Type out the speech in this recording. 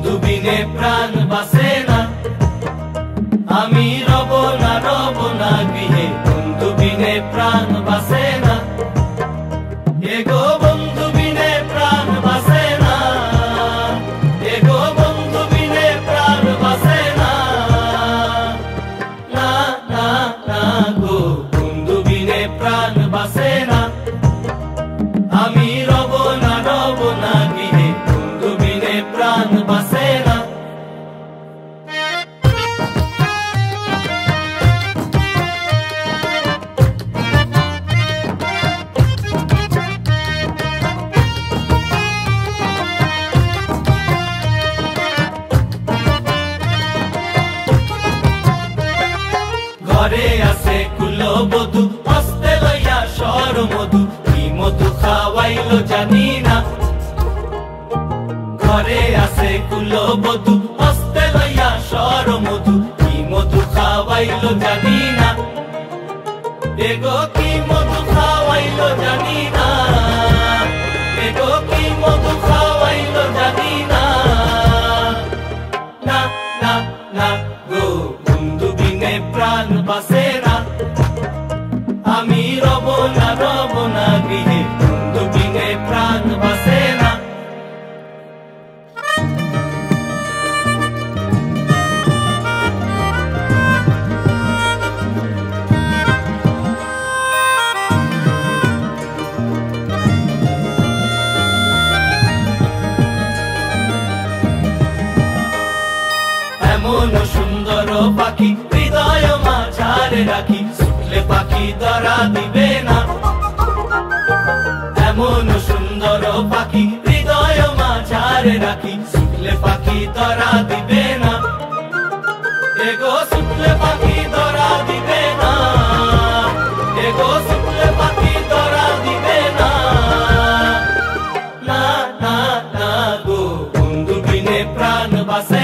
বন্ধু বিনে প্রাণ বাসে না, আমি রব না গৃহে, বন্ধু বিনে প্রাণ বাসে না। এগো বন্ধু বিনে প্রাণ বাসে না, এগো বন্ধু বিনে প্রাণ বাসে না। না না না গো, বন্ধু বিনে প্রাণ বাসে না, আমি রব না গৃহে, বন্ধু বিনে প্রাণ বাসে না। ঘরে আছে কুলবধূ, হস্তে লইয়া সর মধু, কি মধু খাওয়াইলো জানি না। ঘরে আছে কুলবধূ, হস্তে লইয়া সর মধু, কি মধু খাওয়াইলো জানি না। এগো কি মধু খাওয়াইলো জানি না, এগো কি মধু খাওয়াইলো জানি না। না না না গো, বন্ধু বিনে প্রাণ বাসে না, আমি রব না গৃহে, বন্ধু বিনে প্রাণ বাসে না। এমন সুন্দর পাখি হৃদয় মাঝারে রাখি, ছুটলে পাখি ধরা দিবে না। এমন সুন্দর পাখি হৃদয় মাঝারে রাখি, ছুটলে পাখি ধরা দিবে না। এগো ছুটলে পাখি ধরা দিবে না, এগো ছুটলে পাখি ধরা দিবে না। না না না গো, বন্ধু বিনে প্রাণ বাসে